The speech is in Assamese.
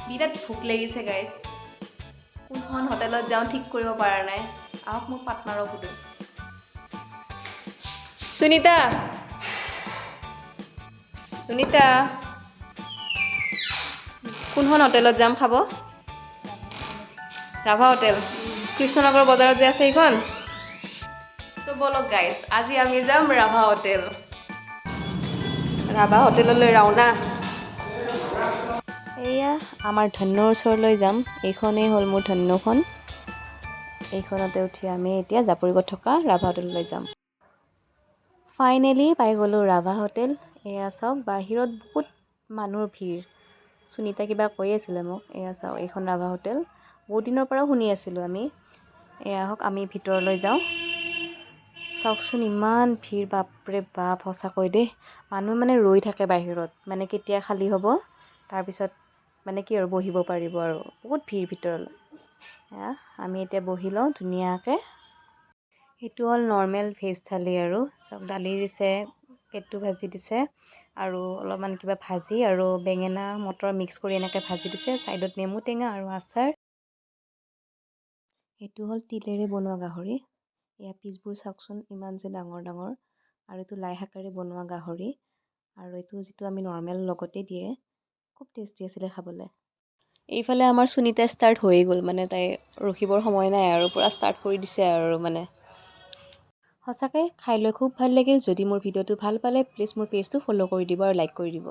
বিৰাট ভোক লাগিছে গাইজ কোনখন হোটেলত যাওঁ ঠিক কৰিব পৰা নাই আহক মোক পাৰ্টনাৰক সুধো সুনিতা সুনিতা কোনখন হোটেলত যাম খাব ৰাভা হোটেল কৃষ্ণনগৰ বজাৰত যে আছে এইখন তো বলক গাইজ আজি আমি যাম ৰাভা হোটেললৈ ৰাওনা এয়া আমাৰ ধন্যৰ ওচৰলৈ যাম এইখনেই হ'ল মোৰ ধন্যখন এইখনতে উঠি আমি এতিয়া জাপৰিকত থকা ৰাভা হোটেললৈ যাম ফাইনেলি পাই গ'লোঁ ৰাভা হোটেল এয়া চাওক বাহিৰত বহুত মানুহৰ ভিৰ সুনিতা কিবা কৈ আছিলে মোক এয়া চাওক এইখন ৰাভা হোটেল বহুত দিনৰ পৰা শুনি আছিলোঁ আমি এয়া হওক আমি ভিতৰলৈ যাওঁ চাওকচোন ইমান ভিৰ বাপৰে বাপ সঁচাকৈ দেই মানুহ মানে ৰৈ থাকে বাহিৰত মানে কেতিয়া খালী হ'ব তাৰপিছত মানে কি আৰু বহিব পাৰিব আৰু বহুত ভিৰ ভিতৰলৈ আমি এতিয়া বহি লওঁ ধুনীয়াকৈ সেইটো হ'ল নৰ্মেল ভেজ থালি আৰু চাওক দালি দিছে পেটু ভাজি দিছে আৰু অলপমান কিবা ভাজি আৰু বেঙেনা মটৰ মিক্স কৰি এনেকৈ ভাজি দিছে ছাইডত নেমু টেঙা আৰু আচাৰ সেইটো হ'ল তিলেৰে বনোৱা গাহৰি এয়া পিচবোৰ চাওকচোন ইমান যে ডাঙৰ ডাঙৰ আৰু এইটো লাই শাকেৰে বনোৱা গাহৰি আৰু এইটো যিটো আমি নৰ্মেল লগতে দিয়ে খুব টেষ্টি আছিলে খাবলৈ এইফালে আমাৰ সুনিতা ষ্টাৰ্ট হৈয়ে গ'ল মানে তাই ৰখিবৰ সময় নাই আৰু পূৰা ষ্টাৰ্ট কৰি দিছে আৰু মানে সঁচাকৈ খাই লৈ খুব ভাল লাগিল যদি মোৰ ভিডিঅ'টো ভাল পালে প্লিজ মোৰ পেজটো ফ'ল' কৰি দিব আৰু লাইক কৰি দিব